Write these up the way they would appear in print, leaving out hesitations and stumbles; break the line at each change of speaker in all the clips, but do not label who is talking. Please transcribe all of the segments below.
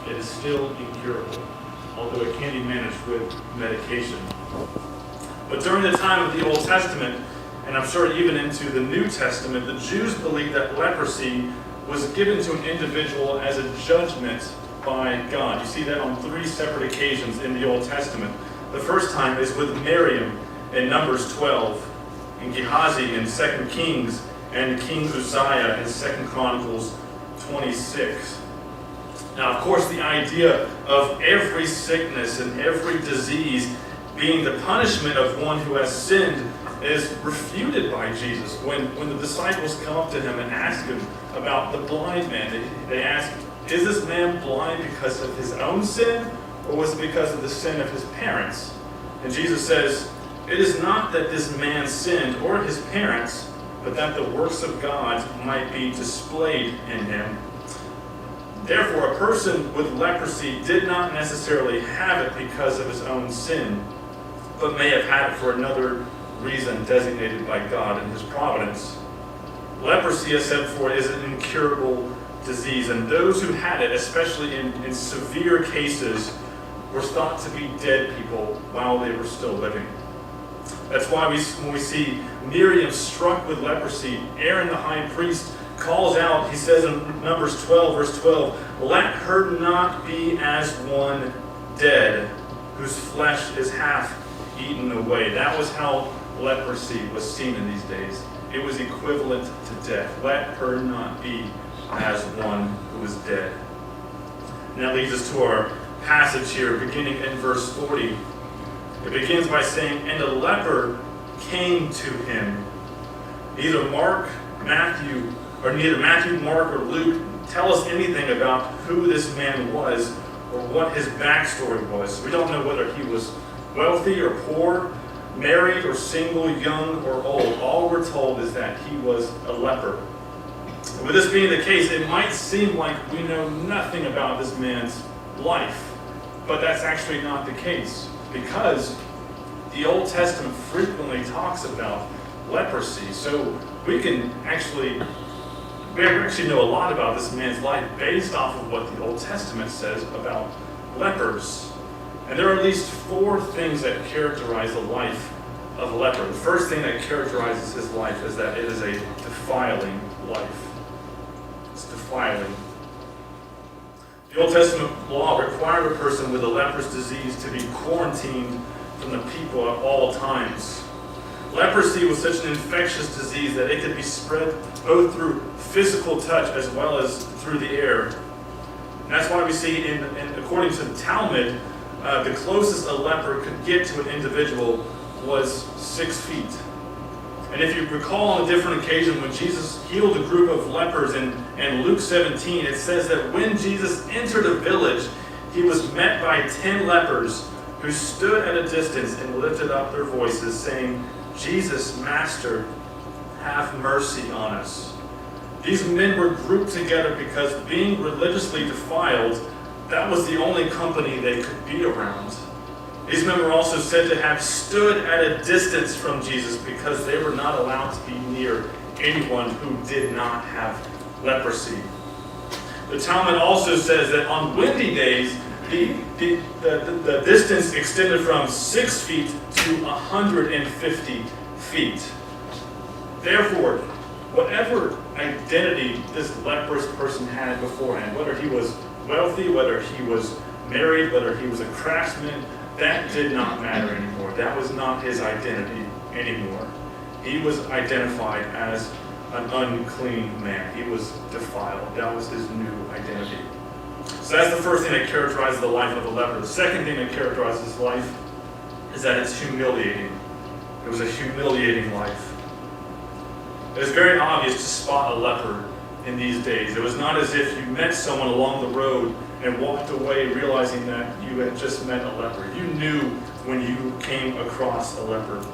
It is still incurable, although it can be managed with medication. But during the time of the Old Testament, and I'm sure even into the New Testament, the Jews believed that leprosy was given to an individual as a judgment by God. You see that on 3 separate occasions in the Old Testament. The first time is with Miriam in Numbers 12, and Gehazi in 2 Kings, and King Uzziah in 2 Chronicles 26. Now, of course, the idea of every sickness and every disease being the punishment of one who has sinned is refuted by Jesus. When the disciples come up to him and ask him about the blind man, they ask, is this man blind because of his own sin, or was it because of the sin of his parents? And Jesus says, it is not that this man sinned or his parents, but that the works of God might be displayed in him. Therefore, a person with leprosy did not necessarily have it because of his own sin, but may have had it for another reason designated by God in his providence. Leprosy, as said before, is an incurable disease, and those who had it, especially in severe cases, were thought to be dead people while they were still living. That's why when we see Miriam struck with leprosy, Aaron the high priest calls out, he says in Numbers 12, verse 12, let her not be as one dead, whose flesh is half eaten away. That was how leprosy was seen in these days. It was equivalent to death. Let her not be as one who is dead. And that leads us to our passage here, beginning in verse 40. It begins by saying, and a leper came to him. Neither Matthew, Mark, or Luke tell us anything about who this man was or what his backstory was. We don't know whether he was wealthy or poor, married or single, young or old. All we're told is that he was a leper. With this being the case, it might seem like we know nothing about this man's life, but that's actually not the case, because the Old Testament frequently talks about leprosy. So we actually know a lot about this man's life based off of what the Old Testament says about lepers. And there are at least 4 things that characterize the life of a leper. The first thing that characterizes his life is that it is a defiling life. It's defiling. The Old Testament law required a person with a leprous disease to be quarantined from the people at all times. Leprosy was such an infectious disease that it could be spread both through physical touch as well as through the air. And that's why we see, according to the Talmud, the closest a leper could get to an individual was 6 feet. And if you recall on a different occasion when Jesus healed a group of lepers in Luke 17, it says that when Jesus entered a village, he was met by 10 lepers who stood at a distance and lifted up their voices, saying, Jesus, Master, have mercy on us. These men were grouped together because being religiously defiled, that was the only company they could be around. These men were also said to have stood at a distance from Jesus because they were not allowed to be near anyone who did not have leprosy. The Talmud also says that on windy days, the distance extended from 6 feet to 150 feet. Therefore, whatever identity this leprous person had beforehand, whether he was wealthy, whether he was married, whether he was a craftsman, that did not matter anymore. That was not his identity anymore. He was identified as an unclean man. He was defiled. That was his new identity. So that's the first thing that characterizes the life of a leper. The second thing that characterizes his life is that it's humiliating. It was a humiliating life. It was very obvious to spot a leper in these days. It was not as if you met someone along the road and walked away realizing that you had just met a leper. You knew when you came across a leper.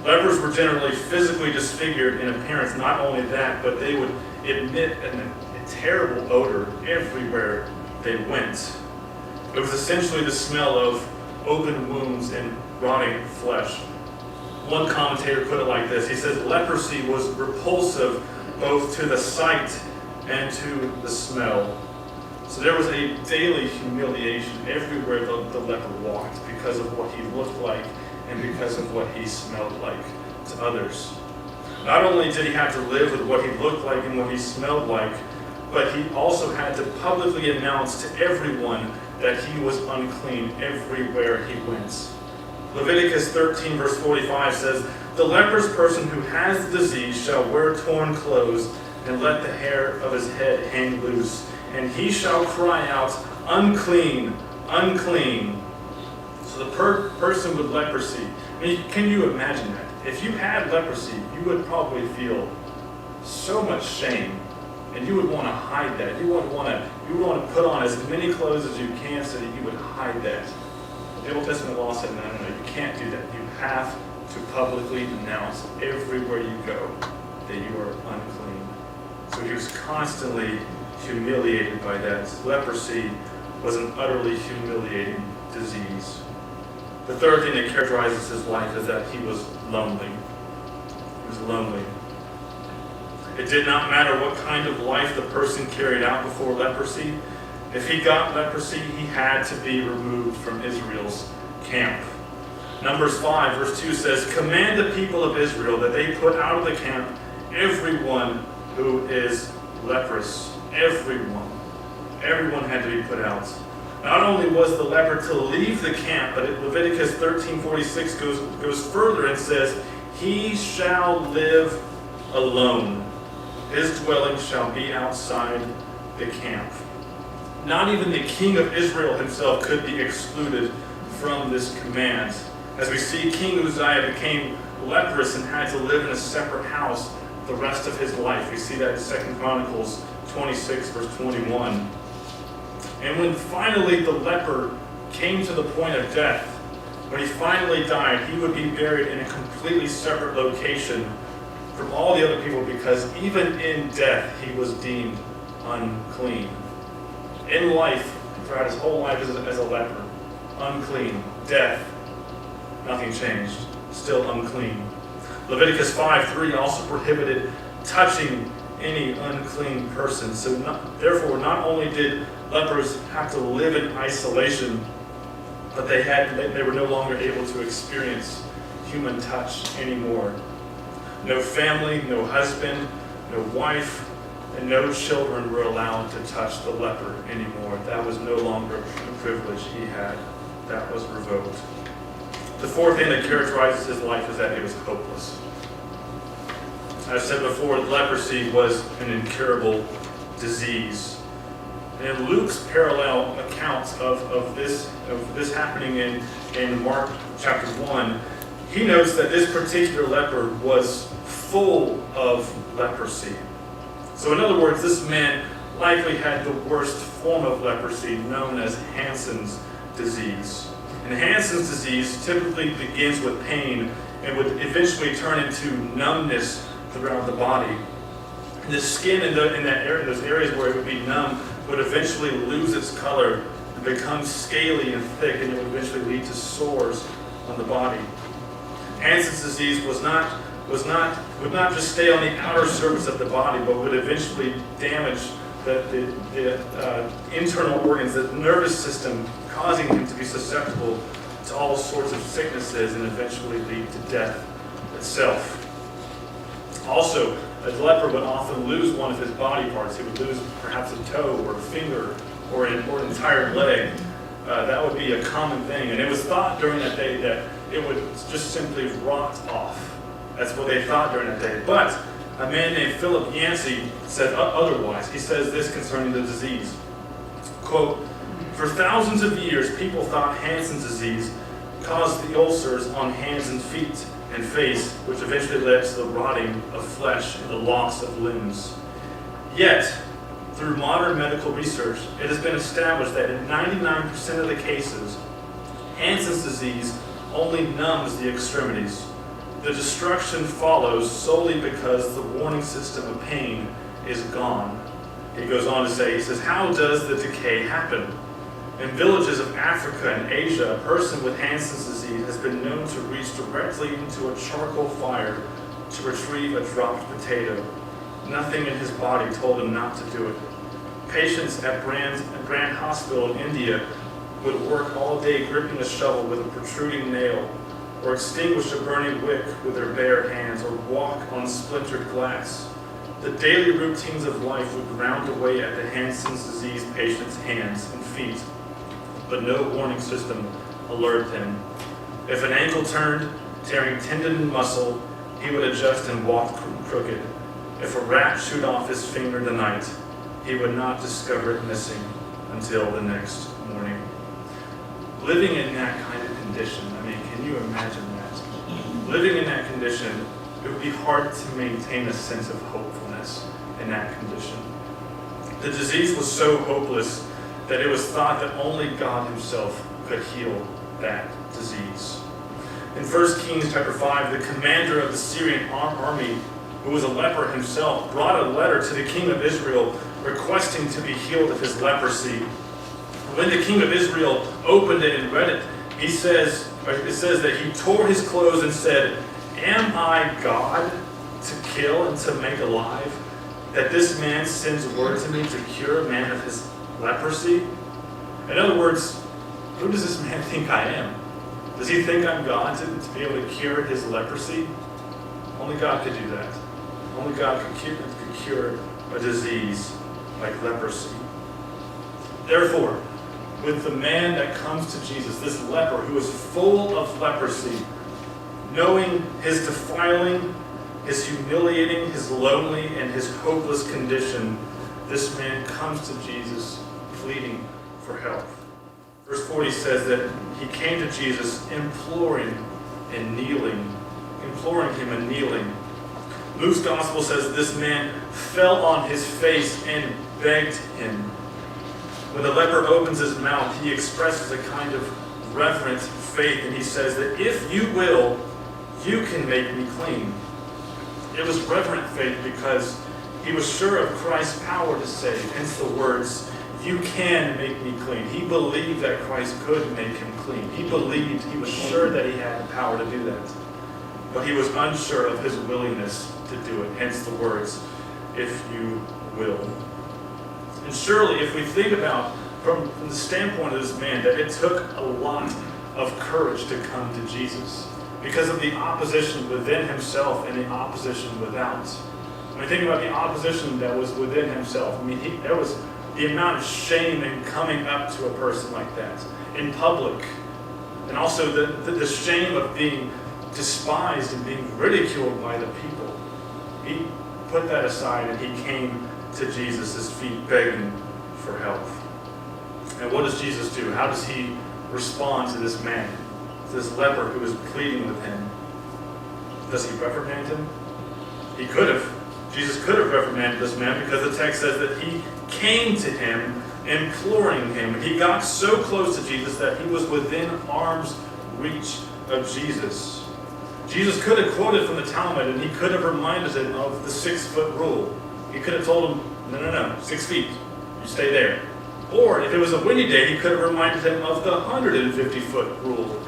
Lepers were generally physically disfigured in appearance. Not only that, but they would emit a terrible odor everywhere they went. It was essentially the smell of open wounds and rotting flesh. One commentator put it like this. He says, leprosy was repulsive both to the sight and to the smell. So there was a daily humiliation everywhere the leper walked because of what he looked like and because of what he smelled like to others. Not only did he have to live with what he looked like and what he smelled like, but he also had to publicly announce to everyone that he was unclean everywhere he went. Leviticus 13 verse 45 says, "The leprous person who has the disease shall wear torn clothes and let the hair of his head hang loose, and he shall cry out, 'Unclean, unclean.'" So the person with leprosy, I mean, can you imagine that? If you had leprosy, you would probably feel so much shame, and you would want to hide that. You would want to put on as many clothes as you can so that you would hide that. The Old Testament law said, no, you can't do that. You have to publicly announce everywhere you go that you are unclean. So he was constantly humiliated by that. Leprosy was an utterly humiliating disease. The third thing that characterizes his life is that he was lonely. He was lonely. It did not matter what kind of life the person carried out before leprosy. If he got leprosy, he had to be removed from Israel's camp. Numbers 5 verse 2 says, "Command the people of Israel that they put out of the camp everyone who is leprous." Everyone. Everyone had to be put out. Not only was the leper to leave the camp, but Leviticus 13:46 goes further and says, "He shall live alone. His dwelling shall be outside the camp." Not even the king of Israel himself could be excluded from this command. As we see, King Uzziah became leprous and had to live in a separate house the rest of his life. We see that in 2 Chronicles 26 verse 21. And when finally the leper came to the point of death, when he finally died, he would be buried in a completely separate location from all the other people, because even in death he was deemed unclean. In life, throughout his whole life as a leper, unclean. Death, nothing changed, still unclean. Leviticus 5:3 also prohibited touching any unclean person. So therefore, not only did lepers have to live in isolation, but they were no longer able to experience human touch anymore. No family, no husband, no wife, and no children were allowed to touch the leper anymore. That was no longer a privilege he had. That was revoked. The fourth thing that characterizes his life is that it was hopeless. As I said before, leprosy was an incurable disease. And Luke's parallel accounts of this happening in Mark chapter 1, he notes that this particular leper was full of leprosy. So in other words, this man likely had the worst form of leprosy, known as Hansen's disease. And Hansen's disease typically begins with pain and would eventually turn into numbness throughout the body. The skin in those areas where it would be numb would eventually lose its color and become scaly and thick, and it would eventually lead to sores on the body. Hansen's disease would not just stay on the outer surface of the body, but would eventually damage the internal organs, the nervous system, causing him to be susceptible to all sorts of sicknesses and eventually lead to death itself. Also, a leper would often lose one of his body parts. He would lose perhaps a toe or a finger or an entire leg. That would be a common thing. And it was thought during that day that it would just simply rot off. That's what they thought during that day. But a man named Philip Yancey said otherwise. He says this concerning the disease. Quote, "For thousands of years, people thought Hansen's disease caused the ulcers on hands and feet and face, which eventually led to the rotting of flesh and the loss of limbs. Yet, through modern medical research, it has been established that in 99% of the cases, Hansen's disease only numbs the extremities. The destruction follows solely because the warning system of pain is gone." He goes on to say, he says, "How does the decay happen? In villages of Africa and Asia, a person with Hansen's disease has been known to reach directly into a charcoal fire to retrieve a dropped potato. Nothing in his body told him not to do it. patients at Brand Hospital in India would work all day gripping a shovel with a protruding nail, or extinguish a burning wick with their bare hands, or walk on splintered glass. The daily routines of life would ground away at the Hansen's disease patient's hands and feet, but no warning system alerted him. If an ankle turned, tearing tendon and muscle, he would adjust and walk crooked. If a rat chewed off his finger tonight, he would not discover it missing until the next morning. Living in that kind of condition, I mean, can you imagine that? Living in that condition, it would be hard to maintain a sense of hopefulness in that condition. The disease was so hopeless that it was thought that only God himself could heal that disease. In 1 Kings chapter 5, the commander of the Syrian army, who was a leper himself, brought a letter to the king of Israel requesting to be healed of his leprosy. When the king of Israel opened it and read it, it says that he tore his clothes and said, "Am I God to kill and to make alive, that this man sends word to me to cure a man of his leprosy?" In other words, who does this man think I am? Does he think I'm God to be able to cure his leprosy? Only God could do that. Only God could cure a disease like leprosy. Therefore, with the man that comes to Jesus, this leper who is full of leprosy, knowing his defiling, his humiliating, his lonely, and his hopeless condition, this man comes to Jesus pleading for help. Verse 40 says that he came to Jesus imploring him and kneeling. Luke's gospel says this man fell on his face and begged him. When the leper opens his mouth, he expresses a kind of reverent faith, and he says that if you will, you can make me clean. It was reverent faith because he was sure of Christ's power to save, hence the words, "You can make me clean." He believed that Christ could make him clean. He was sure that he had the power to do that. But he was unsure of his willingness to do it, hence the words, "If you will." And surely, if we think about, from the standpoint of this man, that it took a lot of courage to come to Jesus because of the opposition within himself and the opposition without. When I think about the opposition that was within himself, there was the amount of shame in coming up to a person like that in public, and also the shame of being despised and being ridiculed by the people. He put that aside and he came to Jesus' feet begging for help. And what does Jesus do? How does he respond to this man, to this leper who is pleading with him? Does he reprimand him? He could have. Jesus could have reprimanded this man because the text says that he came to him imploring him. He got so close to Jesus that he was within arm's reach of Jesus. Jesus could have quoted from the Talmud and he could have reminded him of the 6-foot rule. He could have told him, no, 6 feet, you stay there. Or if it was a windy day, he could have reminded him of the 150-foot rule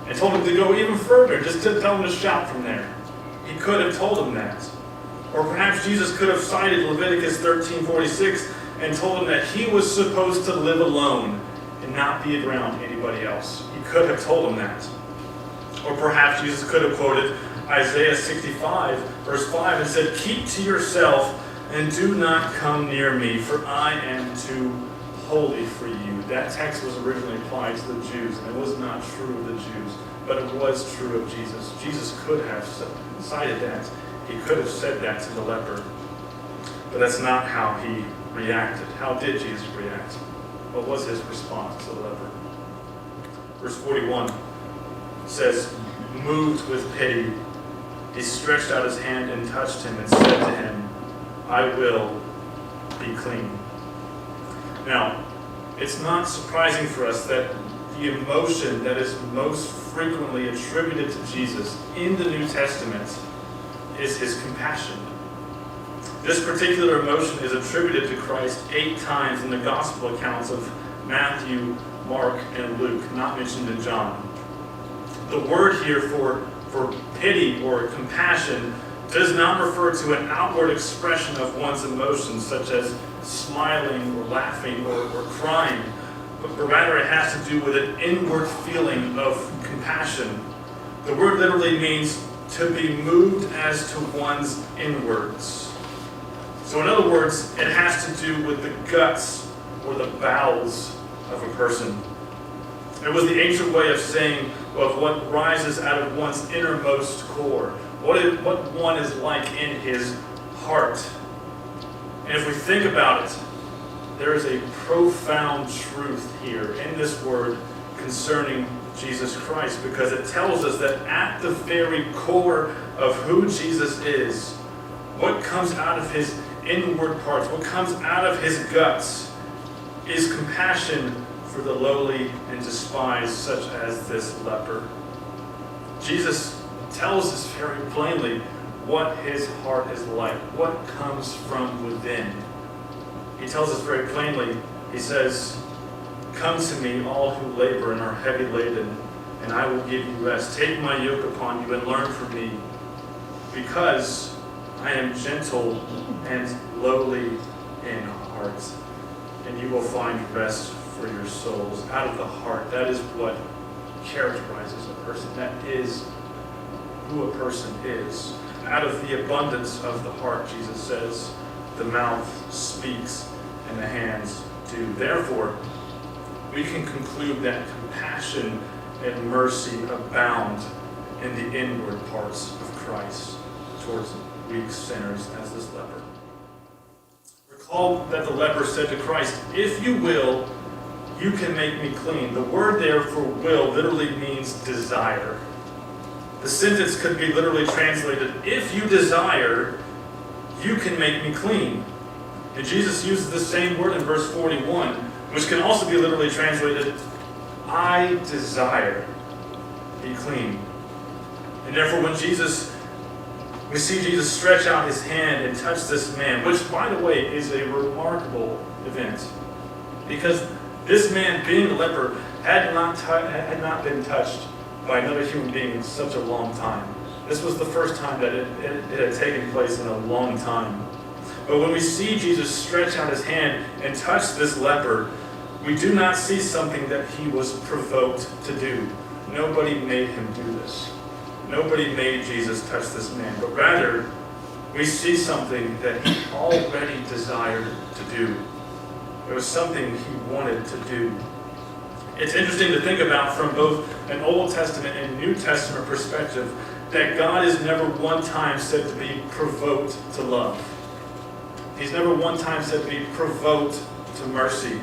and told him to go even further, just to tell him to shout from there. He could have told him that. Or perhaps Jesus could have cited Leviticus 13:46 and told him that he was supposed to live alone and not be around anybody else. He could have told him that. Or perhaps Jesus could have quoted Isaiah 65, verse 5, and said, "Keep to yourself and do not come near me, for I am too holy for you." That text was originally applied to the Jews, and it was not true of the Jews, but it was true of Jesus. Jesus could have cited that. He could have said that to the leper. But that's not how he reacted. How did Jesus react? What was his response to the leper? Verse 41 says, moved with pity, he stretched out his hand and touched him and said to him, "I will be clean." Now, it's not surprising for us that the emotion that is most frequently attributed to Jesus in the New Testament is his compassion. This particular emotion is attributed to Christ 8 times in the gospel accounts of Matthew, Mark, and Luke, not mentioned in John. The word here for pity or compassion does not refer to an outward expression of one's emotions, such as smiling or laughing or crying, but rather it has to do with an inward feeling of compassion. The word literally means to be moved as to one's inwards. So in other words, it has to do with the guts or the bowels of a person. It was the ancient way of saying of what rises out of one's innermost core, what one is like in his heart. And if we think about it, there is a profound truth here in this word concerning Jesus Christ, because it tells us that at the very core of who Jesus is, what comes out of his inward parts, what comes out of his guts, is compassion for the lowly and despised, such as this leper. Jesus tells us very plainly what his heart is like, what comes from within. He tells us very plainly, he says, "Come to me, all who labor and are heavy laden, and I will give you rest. Take my yoke upon you and learn from me, because I am gentle and lowly in heart, and you will find rest for your souls." Out of the heart, that is what characterizes a person. That is who a person is. Out of the abundance of the heart, Jesus says, the mouth speaks and the hands do. Therefore, we can conclude that compassion and mercy abound in the inward parts of Christ towards weak sinners as this leper. Recall that the leper said to Christ, "If you will, you can make me clean." The word there for will literally means desire. The sentence could be literally translated, "If you desire, you can make me clean." And Jesus uses the same word in verse 41, which can also be literally translated, "I desire, be clean." And therefore when we see Jesus stretch out his hand and touch this man, which by the way is a remarkable event, because this man, being a leper, had not been touched by another human being in such a long time. This was the first time that it had taken place in a long time. But when we see Jesus stretch out his hand and touch this leper, we do not see something that he was provoked to do. Nobody made him do this. Nobody made Jesus touch this man. But rather, we see something that he already desired to do. It was something he wanted to do. It's interesting to think about from both an Old Testament and New Testament perspective that God is never one time said to be provoked to love. He's never one time said to be provoked to mercy.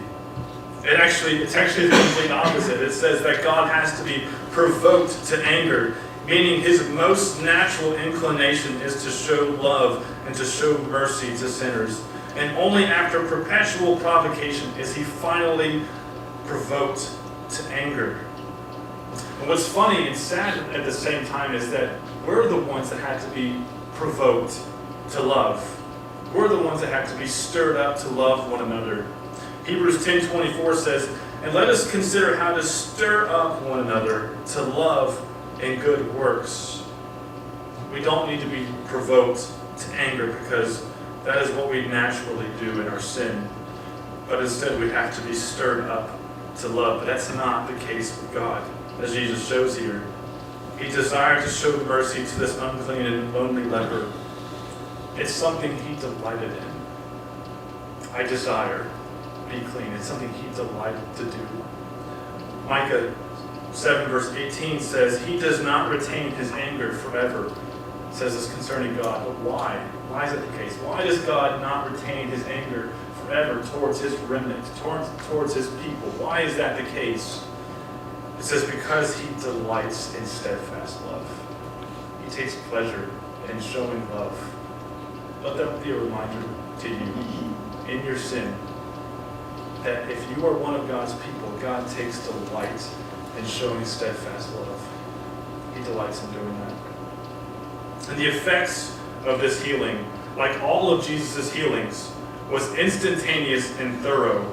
It's actually the complete opposite. It says that God has to be provoked to anger, meaning his most natural inclination is to show love and to show mercy to sinners. And only after perpetual provocation is he finally provoked to anger. And what's funny and sad at the same time is that we're the ones that had to be provoked to love. We're the ones that have to be stirred up to love one another. Hebrews 10:24 says, "And let us consider how to stir up one another to love and good works." We don't need to be provoked to anger because that is what we naturally do in our sin. But instead we have to be stirred up to love. But that's not the case with God, as Jesus shows here. He desired to show mercy to this unclean and lonely leper. It's something he delighted in. I desire, be clean. It's something he delighted to do. Micah 7 verse 18 says, "He does not retain his anger forever," says this concerning God. But why? Why is that the case? Why does God not retain his anger forever towards his remnant, towards his people? Why is that the case? It says, because he delights in steadfast love. He takes pleasure in showing love. Let that be a reminder to you in your sin that if you are one of God's people, God takes delight in showing steadfast love. He delights in doing that. And the effects of this healing, like all of Jesus' healings, was instantaneous and thorough.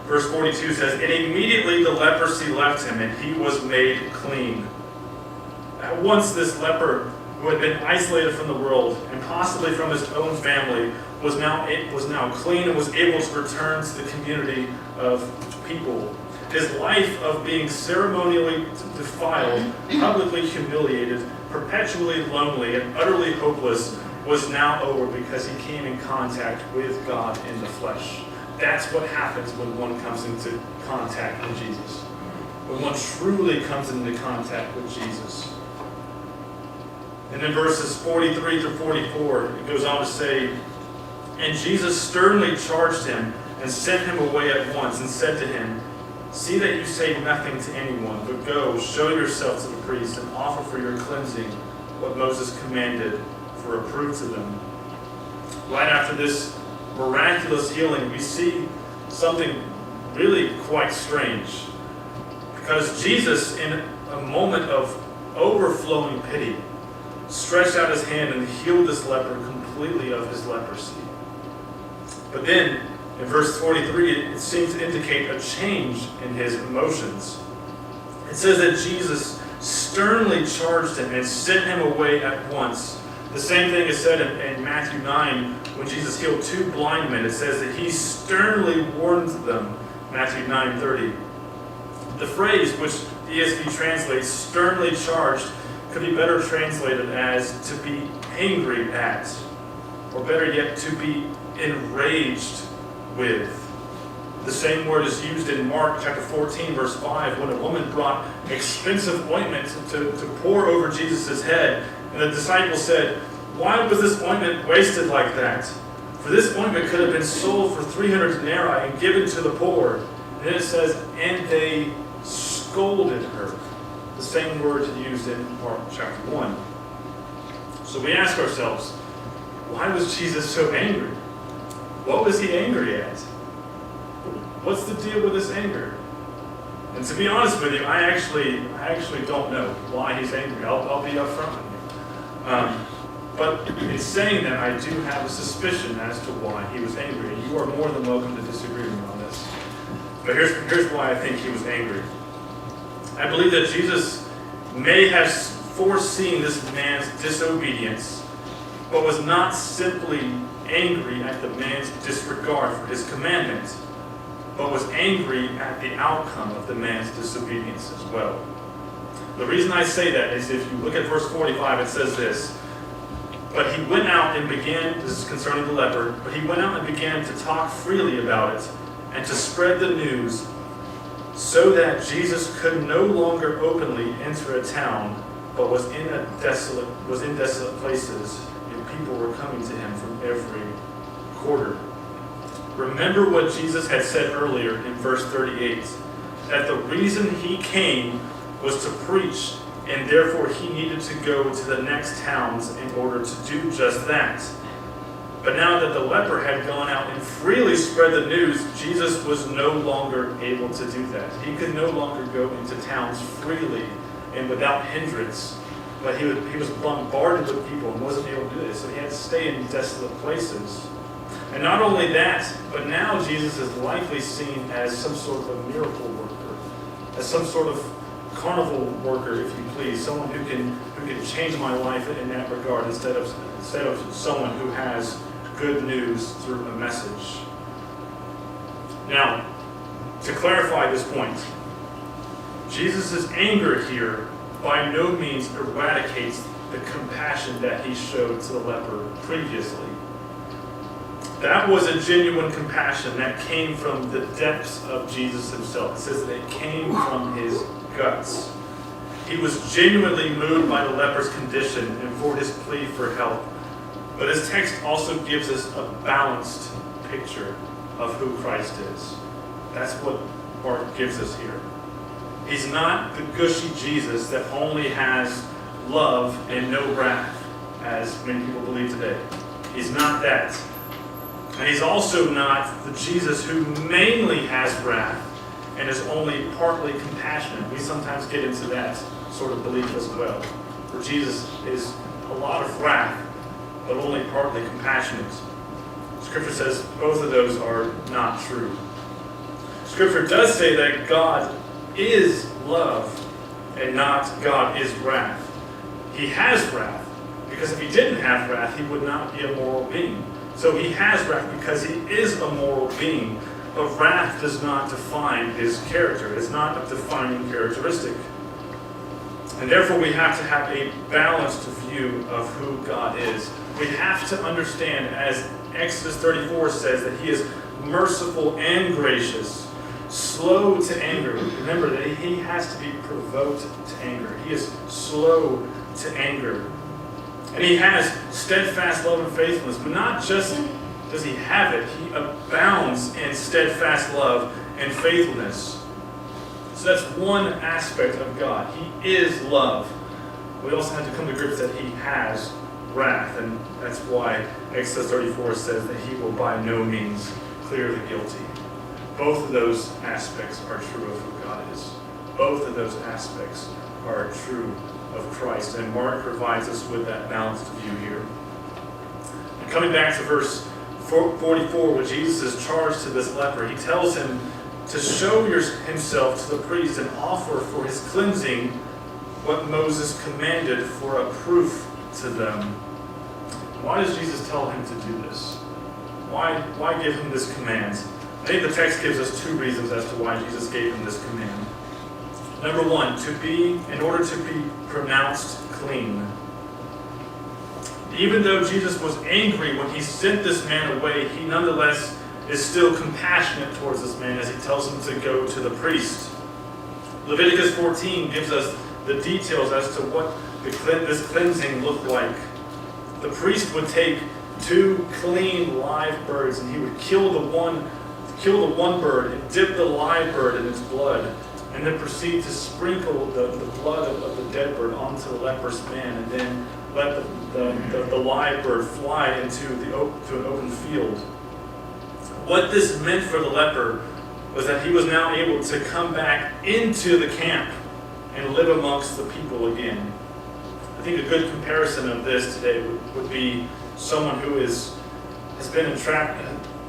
Verse 42 says, "And immediately the leprosy left him, and he was made clean." At once this leper who had been isolated from the world and possibly from his own family, was now clean and was able to return to the community of people. His life of being ceremonially defiled, publicly humiliated, perpetually lonely, and utterly hopeless was now over because he came in contact with God in the flesh. That's what happens when one comes into contact with Jesus. When one truly comes into contact with Jesus. And in verses 43 through 44, it goes on to say, "And Jesus sternly charged him and sent him away at once and said to him, 'See that you say nothing to anyone, but go, show yourself to the priest and offer for your cleansing what Moses commanded for a proof to them.'" Right after this miraculous healing, we see something really quite strange. Because Jesus, in a moment of overflowing pity, stretched out his hand and healed this leper completely of his leprosy. But then, in verse 43, it seems to indicate a change in his emotions. It says that Jesus sternly charged him and sent him away at once. The same thing is said in Matthew 9, when Jesus healed 2 blind men. It says that he sternly warned them, Matthew 9:30. The phrase, which the ESV translates, sternly charged, could be better translated as to be angry at, or better yet, to be enraged with. The same word is used in Mark chapter 14, verse 5, when a woman brought expensive ointment to pour over Jesus' head. And the disciples said, "Why was this ointment wasted like that? For this ointment could have been sold for 300 denarii and given to the poor." And then it says, "And they scolded her." The same word used in Mark chapter 1. So we ask ourselves, why was Jesus so angry? What was he angry at? What's the deal with this anger? And to be honest with you, I actually don't know why he's angry. I'll be upfront with you. But in saying that, I do have a suspicion as to why he was angry. And you are more than welcome to disagree with me on this. But here's why I think he was angry. I believe that Jesus may have foreseen this man's disobedience, but was not simply angry at the man's disregard for his commandment, but was angry at the outcome of the man's disobedience as well. The reason I say that is if you look at verse 45, it says this, "But he went out and began," this is concerning the leper, "but he went out and began to talk freely about it and to spread the news, so that Jesus could no longer openly enter a town, but was in desolate places, and people were coming to him from every quarter." Remember what Jesus had said earlier in verse 38, that the reason he came was to preach, and therefore he needed to go to the next towns in order to do just that. But now that the leper had gone out and freely spread the news, Jesus was no longer able to do that. He could no longer go into towns freely and without hindrance. But he was bombarded with people and wasn't able to do this, so he had to stay in desolate places. And not only that, but now Jesus is likely seen as some sort of a miracle worker, as some sort of carnival worker, if you please, someone who can change my life in that regard instead of someone who has good news through a message. Now, to clarify this point, Jesus' anger here by no means eradicates the compassion that he showed to the leper previously. That was a genuine compassion that came from the depths of Jesus himself. It says that it came from his guts. He was genuinely moved by the leper's condition and for his plea for help. But this text also gives us a balanced picture of who Christ is. That's what Mark gives us here. He's not the gushy Jesus that only has love and no wrath, as many people believe today. He's not that. And he's also not the Jesus who mainly has wrath and is only partly compassionate. We sometimes get into that sort of belief as well, where Jesus is a lot of wrath, but only partly compassionate. Scripture says both of those are not true. Scripture does say that God is love and not God is wrath. He has wrath, Because if he didn't have wrath, he would not be a moral being. So he has wrath because he is a moral being. But wrath does not define his character. It's not a defining characteristic. And therefore we have to have a balanced view of who God is. We have to understand, as Exodus 34 says, that he is merciful and gracious, slow to anger. Remember that he has to be provoked to anger. He is slow to anger. And he has steadfast love and faithfulness. But not just does he have it, he abounds in steadfast love and faithfulness. So that's one aspect of God. He is love. We also have to come to grips that he has wrath. And that's why Exodus 34 says that he will by no means clear the guilty. Both of those aspects are true of who God is. Both of those aspects are true of Christ. And Mark provides us with that balanced view here. And coming back to verse 44, where Jesus is charged to this leper, he tells him to show himself to the priest and offer for his cleansing what Moses commanded for a proof to them. Why does Jesus tell him to do this? Why give him this command? I think the text gives us two reasons as to why Jesus gave him this command. Number one, in order to be pronounced clean. Even though Jesus was angry when he sent this man away, he nonetheless is still compassionate towards this man as he tells him to go to the priest. Leviticus 14 gives us the details as to what this cleansing looked like. The priest would take 2 clean live birds, and he would kill the one bird and dip the live bird in its blood, and then proceed to sprinkle the blood of the dead bird onto the leprous man, and then let the live bird fly into an open field. What this meant for the leper was that he was now able to come back into the camp and live amongst the people again. I think a good comparison of this today would be someone who has been entrapped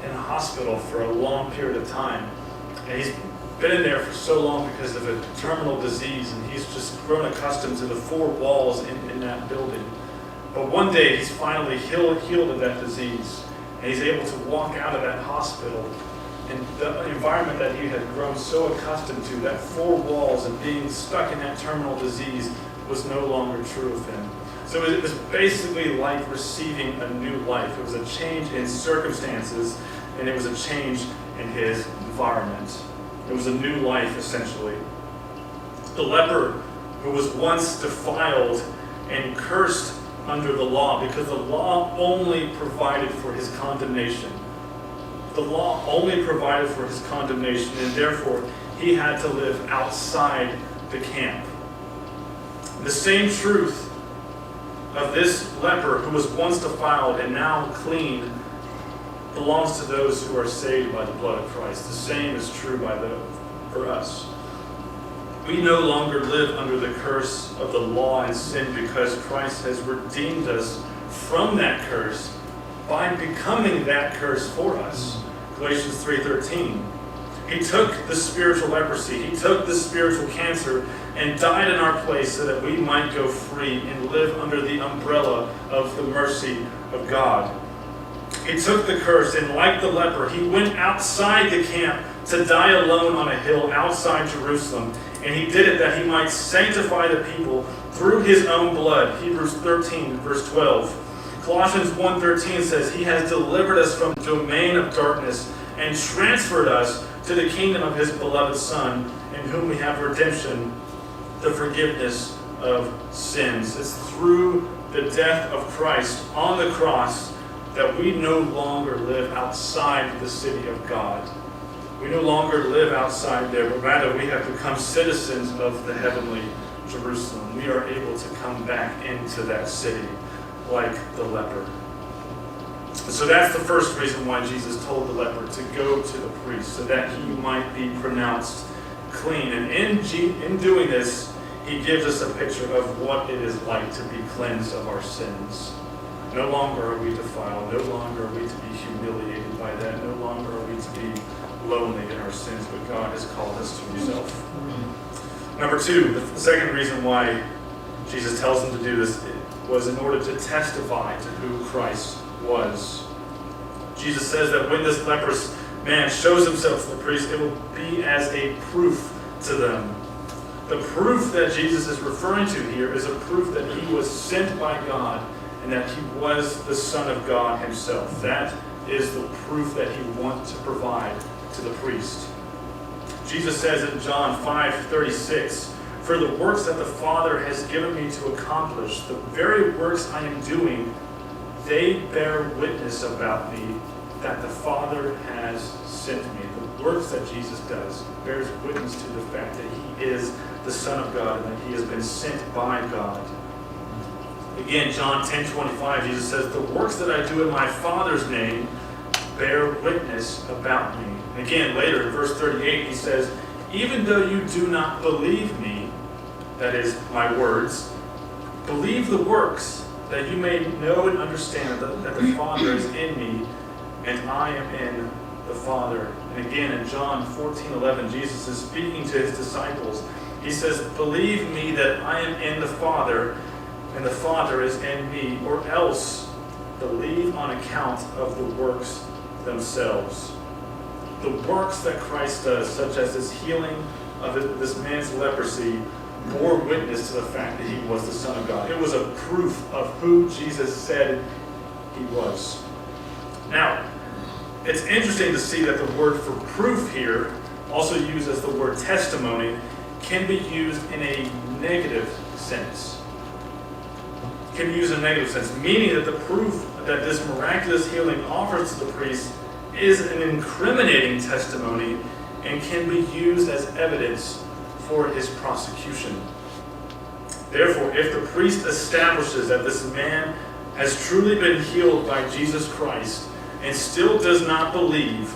in a hospital for a long period of time. And he's been in there for so long because of a terminal disease, and he's just grown accustomed to the 4 walls in that building. But one day he's finally healed of that disease, and he's able to walk out of that hospital. And the environment that he had grown so accustomed to, that 4 walls and being stuck in that terminal disease, was no longer true of him. So it was basically like receiving a new life. It was a change in circumstances, and it was a change in his environment. It was a new life, essentially. The leper, who was once defiled and cursed under the law, because the law only provided for his condemnation. The law only provided for his condemnation, and therefore he had to live outside the camp. The same truth of this leper, who was once defiled and now clean, belongs to those who are saved by the blood of Christ. The same is true for us. We no longer live under the curse of the law and sin, because Christ has redeemed us from that curse by becoming that curse for us. Galatians 3:13. He took the spiritual leprosy, he took the spiritual cancer, and died in our place so that we might go free and live under the umbrella of the mercy of God. He took the curse, and like the leper, he went outside the camp to die alone on a hill outside Jerusalem. And he did it that he might sanctify the people through his own blood. Hebrews 13, verse 12. Colossians 1:13 says, he has delivered us from the domain of darkness and transferred us to the kingdom of his beloved Son, in whom we have redemption, the forgiveness of sins. It's through the death of Christ on the cross that we no longer live outside the city of God. We no longer live outside there, but rather we have become citizens of the heavenly Jerusalem. We are able to come back into that city like the leper. So that's the first reason why Jesus told the leper to go to the priest, so that he might be pronounced clean. And in doing this, he gives us a picture of what it is like to be cleansed of our sins. No longer are we defiled. No longer are we to be humiliated by that. No longer are we to be lonely in our sins, but God has called us to himself. Number 2, the second reason why Jesus tells them to do this was in order to testify to who Christ was. Jesus says that when this leprous man shows himself to the priest, it will be as a proof to them. The proof that Jesus is referring to here is a proof that he was sent by God and that he was the Son of God himself. That is the proof that he wants to provide to the priest. Jesus says in John 5:36, "For the works that the Father has given me to accomplish, the very works I am doing, they bear witness about me that the Father has sent me." The works that Jesus does bears witness to the fact that he is the Son of God and that he has been sent by God. Again, John 10:25, Jesus says, "The works that I do in my Father's name bear witness about me." And again, later in verse 38, he says, "Even though you do not believe me," that is, my words, "believe the works, that you may know and understand that the Father is in me, and I am in the Father." And again, in John 14:11, Jesus is speaking to his disciples. He says, "Believe me that I am in the Father, and the Father is in me, or else believe on account of the works themselves." The works that Christ does, such as his healing of this man's leprosy, bore witness to the fact that he was the Son of God. It was a proof of who Jesus said he was. Now, it's interesting to see that the word for proof here, also used as the word testimony, can be used in a negative sense. Can be used in a negative sense, meaning that the proof that this miraculous healing offers to the priest is an incriminating testimony and can be used as evidence for his prosecution. Therefore, if the priest establishes that this man has truly been healed by Jesus Christ and still does not believe,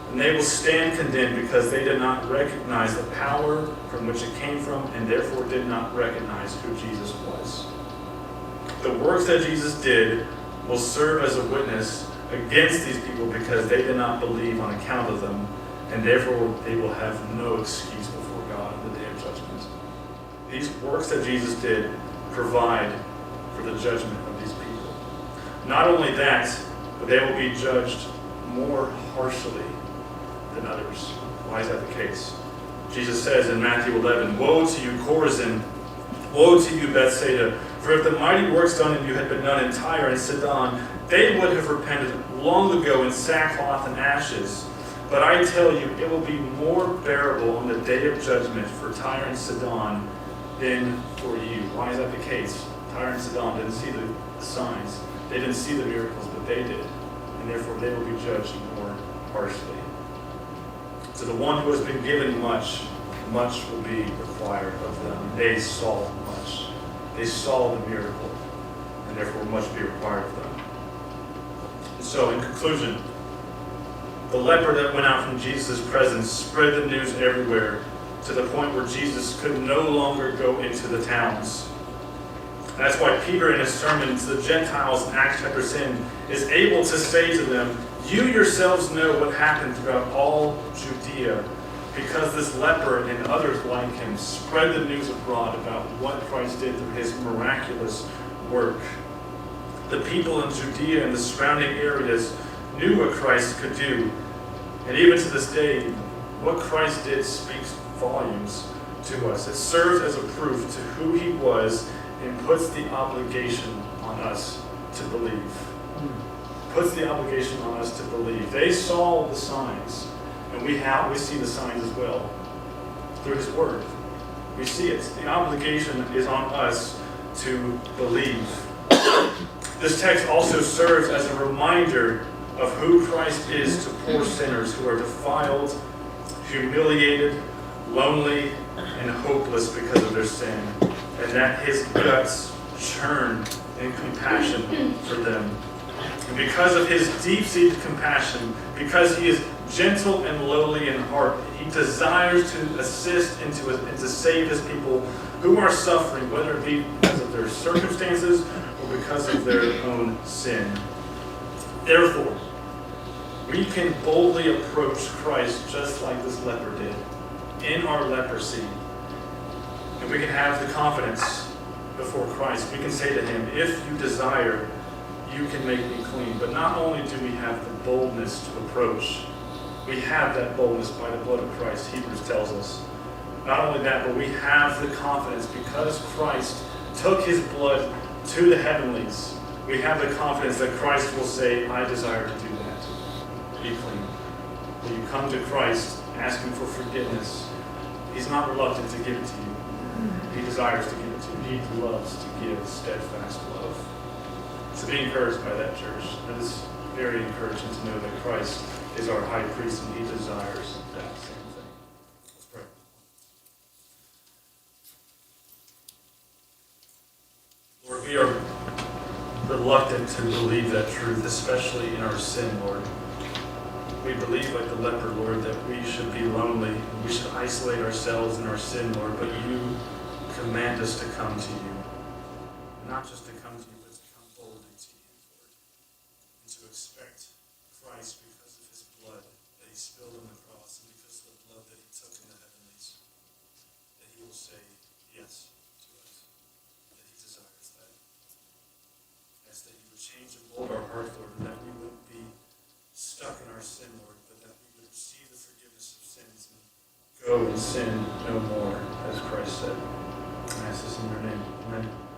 then they will stand condemned because they did not recognize the power from which it came from and therefore did not recognize who Jesus was. The works that Jesus did will serve as a witness against these people because they did not believe on account of them, and therefore they will have no excuse before God on the day of judgment. These works that Jesus did provide for the judgment of these people. Not only that, but they will be judged more harshly than others. Why is that the case? Jesus says in Matthew 11, "Woe to you, Chorazin! Woe to you, Bethsaida! For if the mighty works done in you had been done in Tyre and Sidon, they would have repented long ago in sackcloth and ashes. But I tell you, it will be more bearable on the day of judgment for Tyre and Sidon than for you." Why is that the case? Tyre and Sidon didn't see the signs. They didn't see the miracles, but they did. And therefore they will be judged more harshly. To the one who has been given much, much will be required of them. They saw much. They saw the miracle, and therefore much will be required of them. And so, in conclusion, the leper that went out from Jesus' presence spread the news everywhere to the point where Jesus could no longer go into the towns. That's why Peter, in his sermon to the Gentiles in Acts chapter 10, is able to say to them, "You yourselves know what happened throughout all Judea, because this leper and others like him spread the news abroad about what Christ did through his miraculous work." The people in Judea and the surrounding areas knew what Christ could do. And even to this day, what Christ did speaks volumes to us. It serves as a proof to who he was and puts the obligation on us to believe. Puts the obligation on us to believe. They saw the signs, and we see the signs as well through his word. We see it. The obligation is on us to believe. This text also serves as a reminder of who Christ is to poor sinners who are defiled, humiliated, lonely, and hopeless because of their sin, and that his guts churn in compassion for them. And because of his deep-seated compassion, because he is gentle and lowly in heart, he desires to assist and to save his people who are suffering, whether it be because of their circumstances or because of their own sin. Therefore, we can boldly approach Christ just like this leper did, in our leprosy. And we can have the confidence before Christ, we can say to him, if you desire, you can make me clean. But not only do we have the boldness to approach, we have that boldness by the blood of Christ, Hebrews tells us. Not only that, but we have the confidence because Christ took his blood to the heavenlies. We have the confidence that Christ will say, I desire to do that. Be clean. Will you come to Christ asking for forgiveness? He's not reluctant to give it to you. He desires to give it to you. He loves to give steadfast love. So be encouraged by that, church. It is very encouraging to know that Christ is our high priest and he desires that same thing. Let's pray. Lord, we are reluctant to believe that truth, especially in our sin, Lord. We believe, like the leper, Lord, that we should be lonely, we should isolate ourselves in our sin, Lord, but you command us to come to you. Not just to come to you, but to come boldly to you, Lord. And to expect Christ because of his blood that he spilled on the cross and because of the blood that he took in the heavenlies, that he will say yes to us, that he desires that. Ask that you would change and mold our hearts, Lord, and that we wouldn't be stuck in our sin, Lord, but that we would receive the forgiveness of sins and go and sin no more, as Christ said. I ask this in your name. Amen.